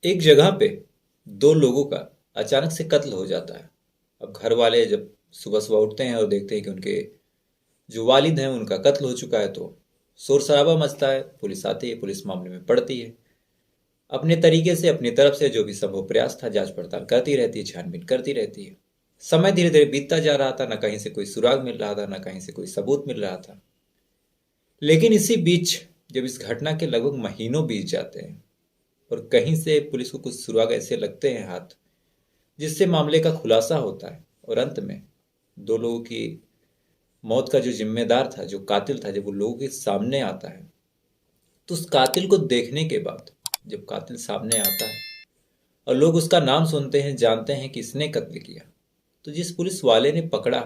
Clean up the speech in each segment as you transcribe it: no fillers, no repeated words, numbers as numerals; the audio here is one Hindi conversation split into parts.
एक जगह पे दो लोगों का अचानक से कत्ल हो जाता है। अब घर वाले जब सुबह सुबह उठते हैं और देखते हैं कि उनके जो वालिद हैं उनका कत्ल हो चुका है, तो शोर शराबा मचता है। पुलिस आती है, पुलिस मामले में पड़ती है। अपने तरीके से अपनी तरफ से जो भी संभव प्रयास था, जांच पड़ताल करती रहती है, छानबीन करती रहती है। समय धीरे धीरे बीतता जा रहा था, न कहीं से कोई सुराग मिल रहा था, न कहीं से कोई सबूत मिल रहा था। लेकिन इसी बीच जब इस घटना के लगभग महीनों बीत जाते हैं और कहीं से पुलिस को कुछ सुराग ऐसे लगते हैं हाथ, जिससे मामले का खुलासा होता है और अंत में दो लोगों की मौत का जो जिम्मेदार था, जो कातिल था, जब वो लोगों के सामने आता है, तो उस कातिल को देखने के बाद जब कातिल सामने आता है और लोग उसका नाम सुनते हैं, जानते हैं कि इसने कत्ल किया, तो जिस पुलिस वाले ने पकड़ा,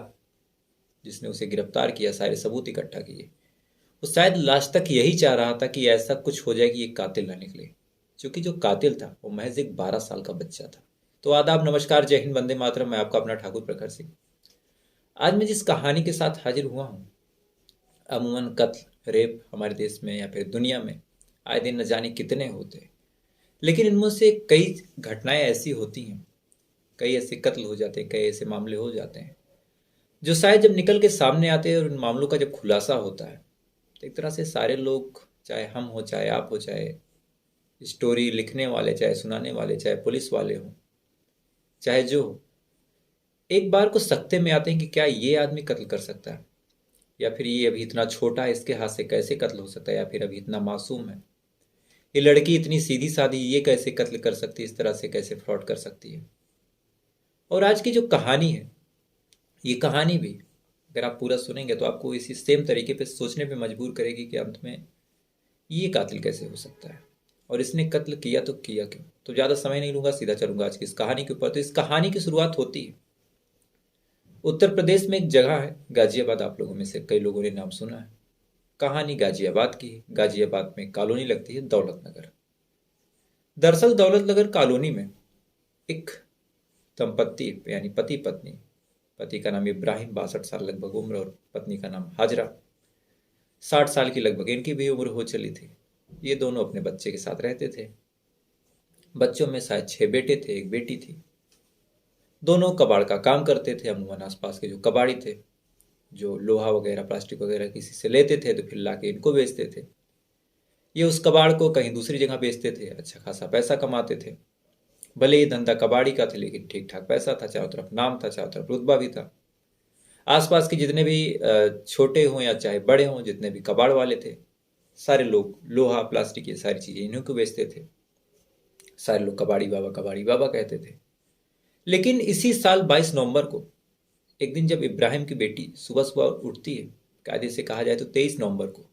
जिसने उसे गिरफ्तार किया, सारे सबूत इकट्ठा किए, वो शायद लास्ट तक यही चाह रहा था कि ऐसा कुछ हो जाए कि ये कातिल ना निकले। क्योंकि जो कातिल था वो महज एक 12 साल का बच्चा था। तो आदाब, नमस्कार, जय हिंद, वंदे मातरम। मैं आपका अपना ठाकुर प्रखर सिंह। आज मैं जिस कहानी के साथ हाजिर हुआ हूँ, अमूमन कत्ल रेप हमारे देश में या फिर दुनिया में आए दिन न जाने कितने होते हैं, लेकिन इनमें से कई घटनाएं ऐसी होती हैं, कई ऐसे कत्ल हो जाते हैं, कई ऐसे मामले हो जाते हैं जो शायद जब निकल के सामने आते हैं और उन मामलों का जब खुलासा होता है, तो एक तरह से सारे लोग, चाहे हम हो, चाहे आप हो, चाहे स्टोरी लिखने वाले, चाहे सुनाने वाले, चाहे पुलिस वाले हों, चाहे जो हो, एक बार को सकते में आते हैं कि क्या ये आदमी कत्ल कर सकता है, या फिर ये अभी इतना छोटा है, इसके हाथ से कैसे कत्ल हो सकता है, या फिर अभी इतना मासूम है, ये लड़की इतनी सीधी सादी, ये कैसे कत्ल कर सकती है, इस तरह से कैसे फ्रॉड कर सकती है। और आज की जो कहानी है, ये कहानी भी अगर आप पूरा सुनेंगे तो आपको इसी सेम तरीके पे सोचने पे मजबूर करेगी कि अंत में ये कातिल कैसे हो सकता है और इसने कत्ल किया तो किया क्यों। तो ज़्यादा समय नहीं लूंगा, सीधा चलूंगा आज की इस कहानी के ऊपर। तो इस कहानी की शुरुआत होती है उत्तर प्रदेश में। एक जगह है गाजियाबाद, आप लोगों में से कई लोगों ने नाम सुना है। कहानी गाजियाबाद की है। गाजियाबाद में कॉलोनी लगती है दौलत नगर। दरअसल दौलत नगर कॉलोनी में एक दंपत्ति, यानी पति पत्नी, पति का नाम इब्राहिम, 62 साल लगभग उम्र, और पत्नी का नाम हाजरा, 60 साल की लगभग इनकी भी उम्र हो चली थी। ये दोनों अपने बच्चे के साथ रहते थे। बच्चों में शायद 6 बेटे थे, एक बेटी थी। दोनों कबाड़ का काम करते थे। अमूमन आसपास के जो कबाड़ी थे, जो लोहा वगैरह, प्लास्टिक वगैरह किसी से लेते थे तो फिर लाके इनको बेचते थे। ये उस कबाड़ को कहीं दूसरी जगह बेचते थे, अच्छा खासा पैसा कमाते थे। भले ही धंधा कबाड़ी का था, लेकिन ठीक ठाक पैसा था, चारों तरफ नाम था, चारों तरफ रुतबा भी था। आसपास के जितने भी छोटे हों या चाहे बड़े हों, जितने भी कबाड़ वाले थे, सारे लोग लोहा प्लास्टिक ये सारी चीज़ें इन्हीं को बेचते थे। सारे लोग कबाड़ी बाबा कहते थे। लेकिन इसी साल 22 नवंबर को, एक दिन जब इब्राहिम की बेटी सुबह सुबह उठती है, कायदे से कहा जाए तो 23 नवंबर को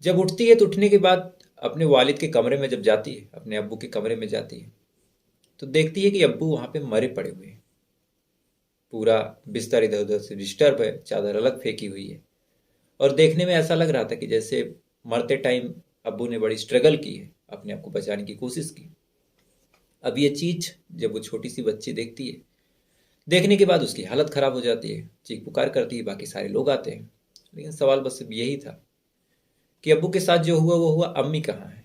जब उठती है, तो उठने के बाद अपने वालिद के कमरे में जब जाती है, अपने अब्बू के कमरे में जाती है, तो देखती है कि अब्बू वहां पे मरे पड़े हुए हैं। पूरा बिस्तर इधर उधर से डिस्टर्ब है, चादर अलग फेंकी हुई है, और देखने में ऐसा लग रहा था कि जैसे मरते टाइम अब्बू ने बड़ी स्ट्रगल की है, अपने आप को बचाने की कोशिश की। अब ये चीज जब वो छोटी सी बच्ची देखती है, देखने के बाद उसकी हालत खराब हो जाती है, चीख पुकार करती है, बाकी सारे लोग आते हैं। लेकिन सवाल बस सिर्फ यही था कि अब्बू के साथ जो हुआ वो हुआ, अम्मी कहाँ है।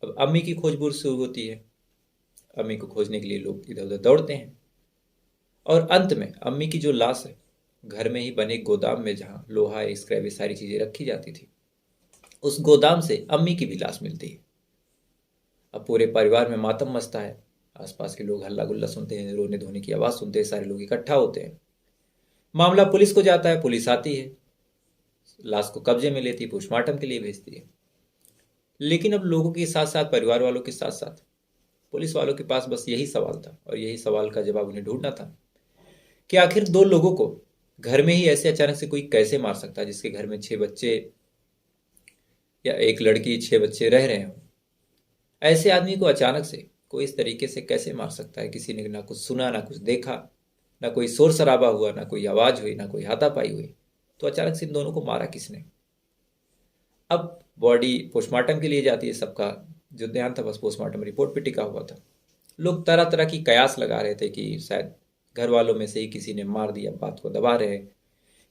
अब अम्मी की खोजबूझ शुरू होती है। अम्मी को खोजने के लिए लोग इधर उधर दौड़ते हैं, और अंत में अम्मी की जो लाश है, घर में ही बने गोदाम में, जहाँ लोहा स्क्रैप ये सारी चीजें रखी जाती थी, उस गोदाम से अम्मी की भी लाश मिलती है। अब पूरे परिवार में मातम मचता है। आसपास के लोग हल्ला गुल्ला सुनते हैं, रोने धोने की आवाज सुनते हैं, सारे लोग इकट्ठा होते हैं। मामला पुलिस को जाता है, पुलिस आती है, लाश को कब्जे में लेती है, पोस्टमार्टम के लिए भेजती है। लेकिन अब लोगों के साथ साथ, परिवार वालों के साथ साथ, पुलिस वालों के पास बस यही सवाल था, और यही सवाल का जवाब उन्हें ढूंढना था कि आखिर दो लोगों को घर में ही ऐसे अचानक से कोई कैसे मार सकता है, जिसके घर में 6 बच्चे या एक लड़की, 6 बच्चे रह रहे हों। ऐसे आदमी को अचानक से कोई इस तरीके से कैसे मार सकता है। किसी ने ना कुछ सुना, ना कुछ देखा, ना कोई शोर शराबा हुआ, ना कोई आवाज हुई, ना कोई हाथापाई हुई। तो अचानक से इन दोनों को मारा किसने। अब बॉडी पोस्टमार्टम के लिए जाती है। सबका जो ध्यान था बस पोस्टमार्टम रिपोर्ट पे टिका हुआ था। लोग तरह तरह की कयास लगा रहे थे कि शायद घर वालों में से ही किसी ने मार दिया, बात को दबा रहे हैं,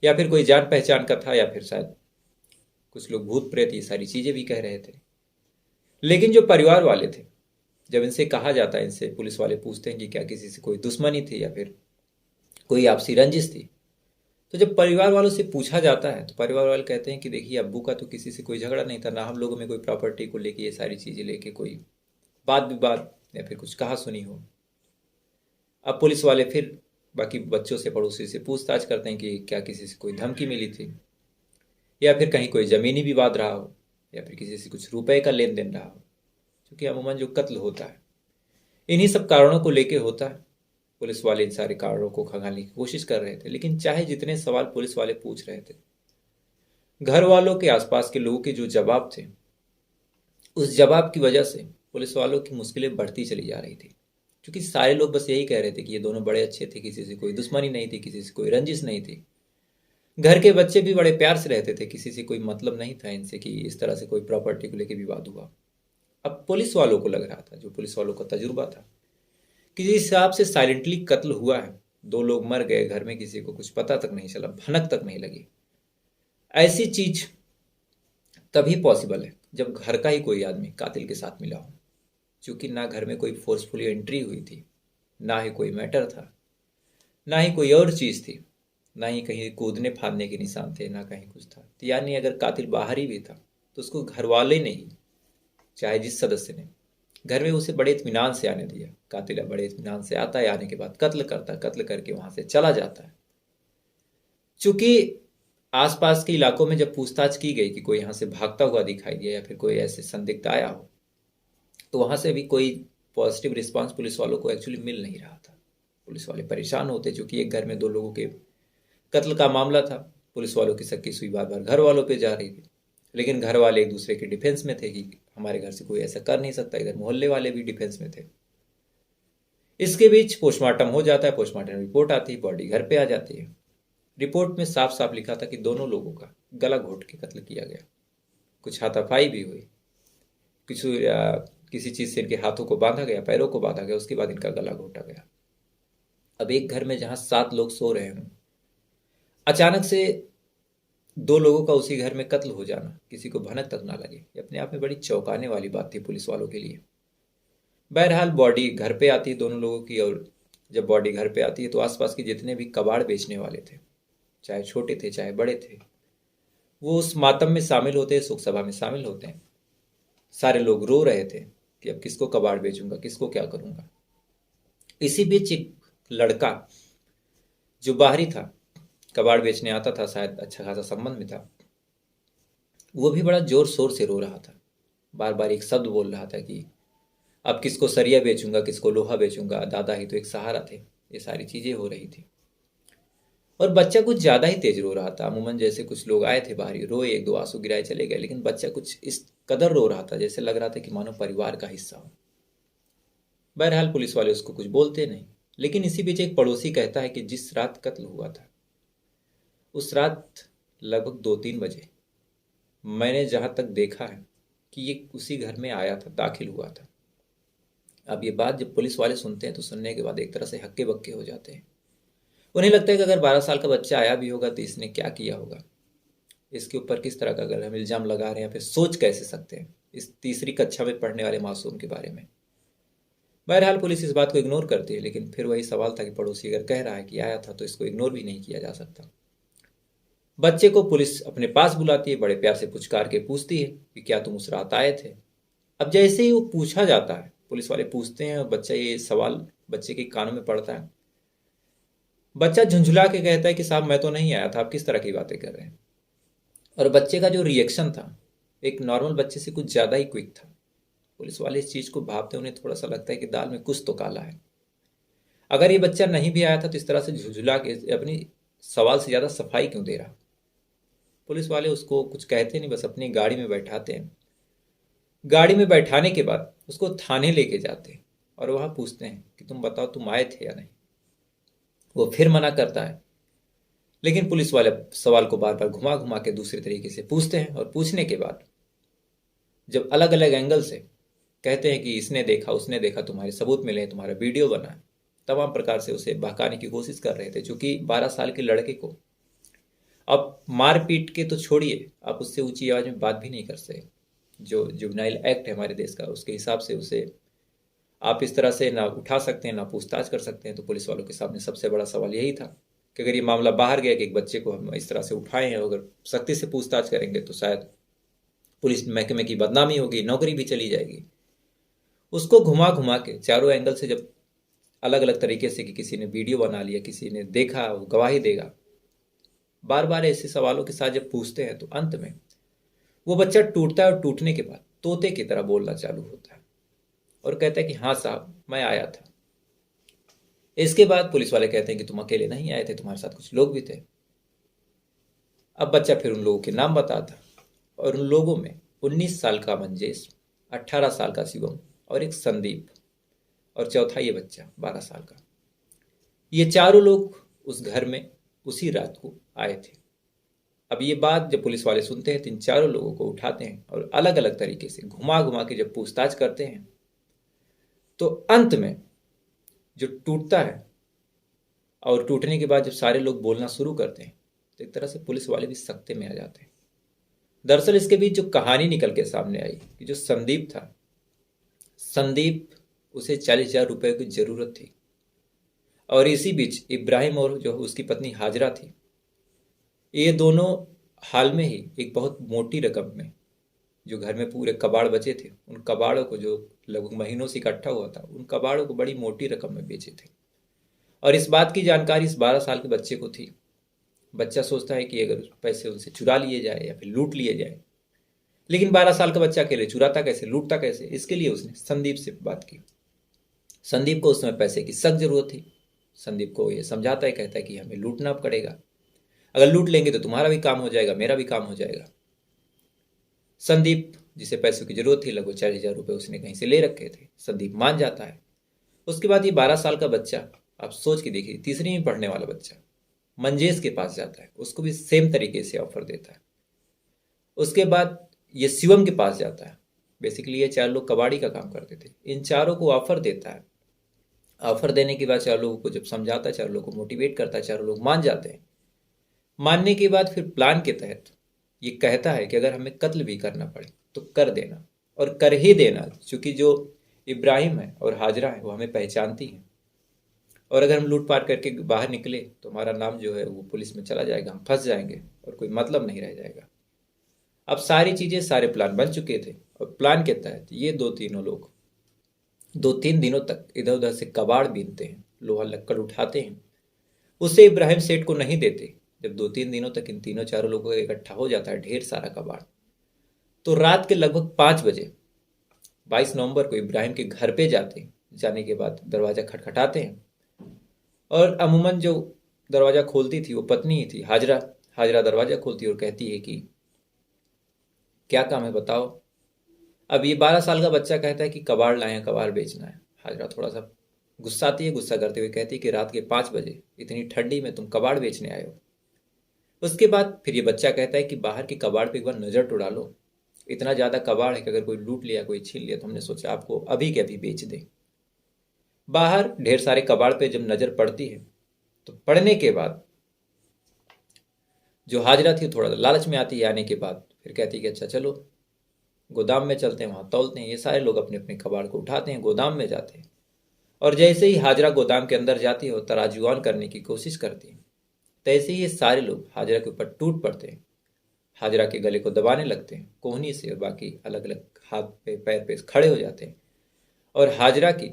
या फिर कोई जान पहचान का था, या फिर शायद कुछ लोग भूत प्रेत, ये सारी चीजें भी कह रहे थे। लेकिन जो परिवार वाले थे जब इनसे कहा जाता है, इनसे पुलिस वाले पूछते हैं कि क्या किसी से कोई दुश्मनी थी या फिर कोई आपसी रंजिश थी, तो जब परिवार वालों से पूछा जाता है तो परिवार वाले कहते हैं कि देखिए, अब्बू का तो किसी से कोई झगड़ा नहीं था, ना हम लोगों में कोई प्रॉपर्टी को लेके ये सारी चीज़ें लेके कोई बात विवाद या फिर कुछ कहा सुनी हो। अब पुलिस वाले फिर बाकी बच्चों से, पड़ोसी से पूछताछ करते हैं कि क्या किसी से कोई धमकी मिली थी या फिर कहीं कोई ज़मीनी विवाद रहा हो या फिर किसी से कुछ रुपए का लेन देन रहा हो, क्योंकि अमूमन जो कत्ल होता है इन्हीं सब कारणों को लेके होता है। पुलिस वाले इन सारे कारणों को खंगालने की कोशिश कर रहे थे, लेकिन चाहे जितने सवाल पुलिस वाले पूछ रहे थे, घर वालों के आसपास के लोगों के जो जवाब थे, उस जवाब की वजह से पुलिस वालों की मुश्किलें बढ़ती चली जा रही थी। क्योंकि सारे लोग बस यही कह रहे थे कि ये दोनों बड़े अच्छे थे, किसी से कोई दुश्मनी नहीं थी, किसी से कोई रंजिश नहीं थी। घर के बच्चे भी बड़े प्यार से रहते थे, किसी से कोई मतलब नहीं था इनसे कि इस तरह से कोई प्रॉपर्टी को लेकर विवाद हुआ। अब पुलिस वालों को लग रहा था, जो पुलिस वालों का तजुर्बा था, कि जिस हिसाब से साइलेंटली कत्ल हुआ है, 2 लोग मर गए, घर में किसी को कुछ पता तक नहीं चला, भनक तक नहीं लगी, ऐसी चीज तभी पॉसिबल है जब घर का ही कोई आदमी कातिल के साथ मिला हो। क्योंकि ना घर में कोई फोर्सफुली एंट्री हुई थी, ना ही कोई मैटर था, ना ही कोई और चीज थी, ना ही कहीं कूदने फादने के निशान थे, ना कहीं कुछ था। तो यानी अगर कातिल बाहर ही भी था तो उसको घर वाले ने ही, चाहे जिस सदस्य ने, घर में उसे बड़े इत्मीनान से आने दिया। कातिल बड़े इत्मीनान से आता है, आने के बाद कत्ल करता है, कत्ल करके वहां से चला जाता है। चूंकि आसपास के इलाकों में जब पूछताछ की गई कि कोई यहाँ से भागता हुआ दिखाई दिया या फिर कोई ऐसे संदिग्ध आया हो, तो वहां से भी कोई पॉजिटिव रिस्पांस पुलिस वालों को एक्चुअली मिल नहीं रहा था। पुलिस वाले परेशान होते, चूंकि एक घर में 2 लोगों के कत्ल का मामला था। पुलिस वालों की सक्की सुई बार बार घर वालों पे जा रही थी, लेकिन घर वाले एक दूसरे के डिफेंस में थे कि हमारे घर से कोई ऐसा कर नहीं सकता। इधर मोहल्ले वाले भी डिफेंस में थे। इसके बीच पोस्टमार्टम हो जाता है, पोस्टमार्टम रिपोर्ट आती है, बॉडी घर पे आ जाती है। रिपोर्ट में साफ साफ लिखा था कि दोनों लोगों का गला घोट के कत्ल किया गया। कुछ हाथापाई भी हुई, किसी चीज से इनके हाथों को बांधा गया, पैरों को बांधा गया, उसके बाद इनका गला घोटा गया। अब एक घर में जहां 7 लोग सो रहे हों, अचानक से 2 लोगों का उसी घर में कत्ल हो जाना, किसी को भनक तक ना लगे, ये अपने आप में बड़ी चौंकाने वाली बात थी पुलिस वालों के लिए। बहरहाल बॉडी घर पे आती है दोनों लोगों की, और जब बॉडी घर पे आती है तो आसपास के जितने भी कबाड़ बेचने वाले थे, चाहे छोटे थे चाहे बड़े थे, वो उस मातम में शामिल होते हैं, शोक सभा में शामिल होते हैं। सारे लोग रो रहे थे कि अब किसको कबाड़ बेचूंगा, किसको क्या करूंगा। इसी बीच एक लड़का जो बाहरी था, कबाड़ बेचने आता था, शायद अच्छा खासा संबंध में था, वो भी बड़ा जोर शोर से रो रहा था। बार बार एक शब्द बोल रहा था कि अब किसको सरिया बेचूंगा, किसको लोहा बेचूंगा, दादा ही तो एक सहारा थे। ये सारी चीजें हो रही थी। और बच्चा कुछ ज्यादा ही तेज रो रहा था। अमूमन जैसे कुछ लोग आए थे बाहरी, रोए, 1-2 आंसू गिराए चले गए, लेकिन बच्चा कुछ इस कदर रो रहा था जैसे लग रहा था कि मानो परिवार का हिस्सा हो। बहरहाल पुलिस वाले उसको कुछ बोलते नहीं, लेकिन इसी बीच एक पड़ोसी कहता है कि जिस रात कत्ल हुआ था, उस रात लगभग 2-3 बजे मैंने जहां तक देखा है कि ये उसी घर में आया था, दाखिल हुआ था। अब ये बात जब पुलिस वाले सुनते हैं तो सुनने के बाद एक तरह से हक्के बक्के हो जाते हैं। उन्हें लगता है कि अगर 12 साल का बच्चा आया भी होगा तो इसने क्या किया होगा, इसके ऊपर किस तरह का अगर हम इल्जाम लगा रहे हैं, फिर सोच कैसे सकते हैं इस तीसरी कक्षा में पढ़ने वाले मासूम के बारे में। बहरहाल पुलिस इस बात को इग्नोर करती है, लेकिन फिर वही सवाल था कि पड़ोसी अगर कह रहा है कि आया था तो इसको इग्नोर भी नहीं किया जा सकता। बच्चे को पुलिस अपने पास बुलाती है, बड़े प्यार से पुचकार के पूछती है कि क्या तुम उस रात आए थे। अब जैसे ही वो पूछा जाता है, पुलिस वाले पूछते हैं और बच्चा, ये सवाल बच्चे के कानों में पड़ता है, बच्चा झुंझुला के कहता है कि साहब मैं तो नहीं आया था, आप किस तरह की बातें कर रहे हैं। और बच्चे का जो रिएक्शन था एक नॉर्मल बच्चे से कुछ ज्यादा ही क्विक था। पुलिस वाले इस चीज को भापते, उन्हें थोड़ा सा लगता है कि दाल में कुछ तो काला है। अगर ये बच्चा नहीं भी आया था तो इस तरह से झुंझुला के अपनी सवाल से ज्यादा सफाई क्यों दे रहा। पुलिस वाले उसको कुछ कहते नहीं, बस अपनी गाड़ी में बैठाते हैं। गाड़ी में बैठाने के बाद उसको थाने लेके जाते हैं और वहां पूछते हैं कि तुम बताओ तुम आए थे या नहीं। वो फिर मना करता है, लेकिन पुलिस वाले सवाल को बार बार घुमा घुमा के दूसरे तरीके से पूछते हैं, और पूछने के बाद जब अलग अलग एंगल से कहते हैं कि इसने देखा, उसने देखा, तुम्हारे सबूत मिले, तुम्हारा वीडियो बना है, तमाम प्रकार से उसे बहकाने की कोशिश कर रहे थे। क्योंकि 12 साल के लड़के को अब मार पीट के तो छोड़िए, आप उससे ऊंची आवाज में बात भी नहीं कर सकते। जो जुवेनाइल एक्ट है हमारे देश का, उसके हिसाब से उसे आप इस तरह से ना उठा सकते हैं ना पूछताछ कर सकते हैं। तो पुलिस वालों के सामने सबसे बड़ा सवाल यही था कि अगर ये मामला बाहर गया कि एक बच्चे को हम इस तरह से उठाए हैं, अगर सख्ती से पूछताछ करेंगे तो शायद पुलिस महकमे की बदनामी होगी, नौकरी भी चली जाएगी। उसको घुमा घुमा के चारों एंगल से जब अलग अलग तरीके से कि किसी ने वीडियो बना लिया, किसी ने देखा, वो गवाही देगा, बार बार ऐसे सवालों के साथ जब पूछते हैं तो अंत में वो बच्चा टूटता है और टूटने के बाद तोते की तरह बोलना चालू होता है और कहता है कि हाँ साहब, मैं आया था। इसके बाद पुलिस वाले कहते हैं कि तुम अकेले नहीं आए थे, तुम्हारे साथ कुछ लोग भी थे। अब बच्चा फिर उन लोगों के नाम बताता और उन लोगों में 19 साल का मंजेश, 18 साल का शिवम और एक संदीप और चौथा ये बच्चा 12 साल का। ये चारों लोग उस घर में उसी रात को आए थे। अब ये बात जब पुलिस वाले सुनते हैं तो इन चारों लोगों को उठाते हैं और अलग अलग तरीके से घुमा घुमा के जब पूछताछ करते हैं तो अंत में जो टूटता है और टूटने के बाद जब सारे लोग बोलना शुरू करते हैं तो एक तरह से पुलिस वाले भी सख्ते में आ जाते हैं। दरअसल इसके बीच जो कहानी निकल के सामने आई कि जो संदीप था, संदीप उसे 40,000 रुपए की जरूरत थी और इसी बीच इब्राहिम और जो उसकी पत्नी हाजरा थी, ये दोनों हाल में ही एक बहुत मोटी रकम में जो घर में पूरे कबाड़ बचे थे, उन कबाड़ों को जो लगभग महीनों से इकट्ठा हुआ था, उन कबाड़ों को बड़ी मोटी रकम में बेचे थे। और इस बात की जानकारी इस 12 साल के बच्चे को थी। बच्चा सोचता है कि अगर पैसे उनसे चुरा लिए जाए या फिर लूट लिए जाए, लेकिन 12 साल का बच्चा अकेले चुराता कैसे, लूटता कैसे? इसके लिए उसने संदीप से बात की। संदीप को उस समय पैसे की सख्त जरूरत थी। संदीप को ये समझाता है, कहता है कि हमें लूटना पड़ेगा, अगर लूट लेंगे तो तुम्हारा भी काम हो जाएगा, मेरा भी काम हो जाएगा। संदीप जिसे पैसों की जरूरत थी, लगभग 40,000 रुपए उसने कहीं से ले रखे थे, संदीप मान जाता है। उसके बाद ये 12 साल का बच्चा, आप सोच के देखिए, तीसरी में पढ़ने वाला बच्चा मंजेश के पास जाता है, उसको भी सेम तरीके से ऑफर देता है। उसके बाद ये शिवम के पास जाता है। बेसिकली ये चार लोग कबाड़ी का काम करते थे, इन चारों को ऑफर देता है। ऑफर देने के बाद चार लोगों को जब समझाता है, चार लोगों को मोटिवेट करता है, चारों लोग मान जाते हैं। मानने के बाद फिर प्लान के तहत ये कहता है कि अगर हमें कत्ल भी करना पड़े तो कर देना और कर ही देना, क्योंकि जो इब्राहिम है और हाजरा है वो हमें पहचानती हैं और अगर हम लूटपाट करके बाहर निकले तो हमारा नाम जो है वो पुलिस में चला जाएगा, हम फंस जाएंगे और कोई मतलब नहीं रह जाएगा। अब सारी चीजें, सारे प्लान बन चुके थे और प्लान के तहत ये तीनों लोग 2-3 दिनों तक इधर उधर से कबाड़ बीनते हैं, लोहा लक्कड़ उठाते हैं। उसे इब्राहिम सेठ को नहीं देते। जब 2-3 दिनों तक इन तीनों चारों लोगों का इकट्ठा हो जाता है ढेर सारा कबाड़, तो रात के लगभग 5 बजे 22 नवंबर को इब्राहिम के घर पे जाते हैं। जाने के बाद दरवाजा खटखटाते हैं और अमूमन जो दरवाजा खोलती थी वो पत्नी ही थी, हाजरा। हाजरा दरवाजा खोलती है और कहती है कि क्या काम है बताओ। अब ये 12 साल का बच्चा कहता है कि कबाड़ लाए हैं, कबाड़ बेचना है। हाजरा थोड़ा सा गुस्साती है, गुस्सा करते हुए कहती है कि रात के 5 बजे इतनी ठंडी में तुम कबाड़ बेचने आए हो। उसके बाद फिर ये बच्चा कहता है कि बाहर के कबाड़ पे एक बार नजर तो डालो, इतना ज्यादा कबाड़ है कि अगर कोई लूट लिया, कोई छीन लिया तो हमने सोचा आपको अभी के अभी बेच दें। बाहर ढेर सारे कबाड़ पे जब नजर पड़ती है तो पड़ने के बाद जो हाजरा थी थोड़ा लालच में आती है। आने के बाद फिर कहती है कि अच्छा चलो गोदाम में चलते हैं, वहां तौलते हैं। ये सारे लोग अपने अपने कबाड़ को उठाते हैं, गोदाम में जाते हैं और जैसे ही हाजरा गोदाम के अंदर जाती है और तराजुआन करने की कोशिश करती है, तैसे ही ये सारे लोग हाजरा के ऊपर टूट पड़ते हैं, हाजरा के गले को दबाने लगते हैं कोहनी से और बाकी अलग अलग हाथ पे पैर पे खड़े हो जाते हैं और हाजरा की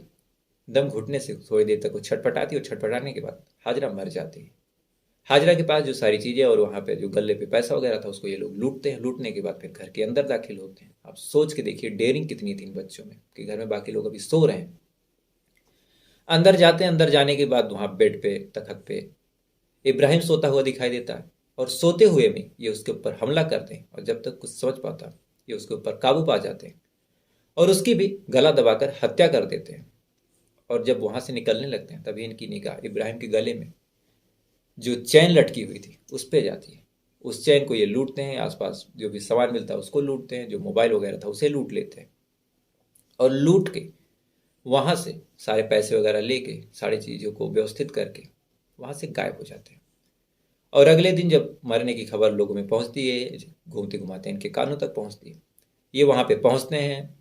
दम घुटने से थोड़ी देर तक वो छटपटाती है और छटपटाने के बाद हाजरा मर जाती है। हाजरा के पास जो सारी चीजें और वहां पे जो गले पे पैसा वगैरह था उसको ये लोग लूटते हैं। लूटने के बाद फिर घर के अंदर दाखिल होते हैं। आप सोच के देखिए डेयरिंग कितनी थी इन बच्चों में कि घर में बाकी लोग अभी सो रहे हैं। अंदर जाते हैं, अंदर जाने के बाद वहां बेड पे, तखत पे इब्राहिम सोता हुआ दिखाई देता है और सोते हुए में ये उसके ऊपर हमला करते हैं और जब तक कुछ समझ पाता ये उसके ऊपर काबू पा जाते हैं और उसकी भी गला दबाकर हत्या कर देते हैं। और जब वहां से निकलने लगते हैं तभी इनकी निगाह इब्राहिम के गले में जो चैन लटकी हुई थी उस पे जाती है। उस चैन को ये लूटते हैं, आसपास जो भी सामान मिलता है उसको लूटते हैं, जो मोबाइल वगैरह था उसे लूट लेते हैं और लूट के वहां से सारे पैसे वगैरह लेके सारी चीजों को व्यवस्थित करके वहां से गायब हो जाते हैं। और अगले दिन जब मरने की खबर लोगों में पहुंचती है, घूमते घुमाते इनके कानों तक पहुंचती है। ये वहां पे पहुंचते हैं,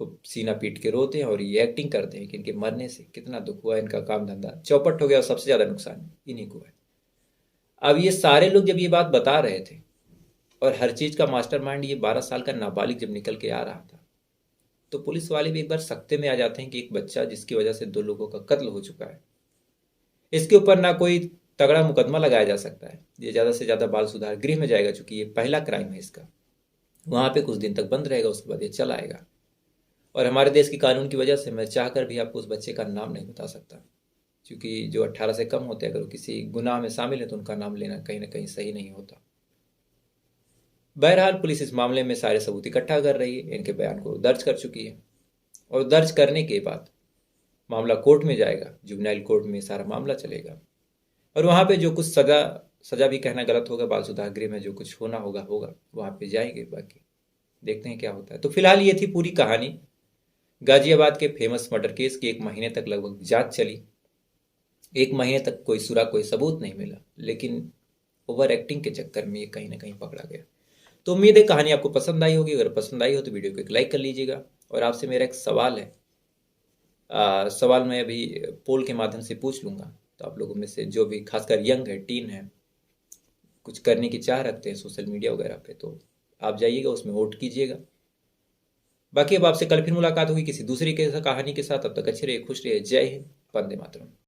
खूब सीना पीट के रोते हैं और ये एक्टिंग करते हैं कि इनके मरने से कितना दुख हुआ, इनका काम धंधा चौपट हो गया और सबसे ज़्यादा नुकसान इन्हीं को है। अब ये सारे लोग जब ये बात बता रहे थे और हर चीज़ का मास्टरमाइंड ये 12 साल का नाबालिग जब निकल के आ रहा था, तो पुलिस वाले भी एक बार सख्ते में आ जाते हैं कि एक बच्चा जिसकी वजह से 2 लोगों का कत्ल हो चुका है, इसके ऊपर ना कोई तगड़ा मुकदमा लगाया जा सकता है, ये ज़्यादा से ज़्यादा बाल सुधार गृह में जाएगा, चूंकि ये पहला क्राइम है इसका। वहाँ पे कुछ दिन तक बंद रहेगा, उसके बाद ये चला आएगा। और हमारे देश के कानून की वजह से मैं चाहकर भी आपको उस बच्चे का नाम नहीं बता सकता, क्योंकि जो 18 से कम होते हैं अगर वो किसी गुनाह में शामिल है तो उनका नाम लेना कहीं ना कहीं सही नहीं होता। बहरहाल पुलिस इस मामले में सारे सबूत इकट्ठा कर रही है, इनके बयान को दर्ज कर चुकी है और दर्ज करने के बाद मामला कोर्ट में जाएगा, जुवेनाइल कोर्ट में सारा मामला चलेगा और वहाँ पे जो कुछ सजा भी कहना गलत होगा, बाल सुधार गृह में जो कुछ होना होगा होगा, वहाँ पे जाएंगे। बाकी देखते हैं क्या होता है। तो फिलहाल ये थी पूरी कहानी गाजियाबाद के फेमस मर्डर केस की। 1 महीने तक लगभग जांच चली, 1 महीने तक कोई सुराग, कोई सबूत नहीं मिला, लेकिन ओवर एक्टिंग के चक्कर में ये कहीं ना कहीं पकड़ा गया। तो उम्मीद है कहानी आपको पसंद आई होगी। अगर पसंद आई हो तो वीडियो को एक लाइक कर लीजिएगा। और आपसे मेरा एक सवाल है, सवाल मैं अभी पोल के माध्यम से पूछ लूँगा, तो आप लोगों में से जो भी खासकर यंग है, टीन है, कुछ करने की चाह रखते हैं सोशल मीडिया वगैरह पे, तो आप जाइएगा, उसमें वोट कीजिएगा। बाकी अब आपसे कल फिर मुलाकात होगी किसी दूसरी के कहानी के साथ। तब तक अच्छे रहिए, खुश रहिए। जय हिंद, वंदे मातरम।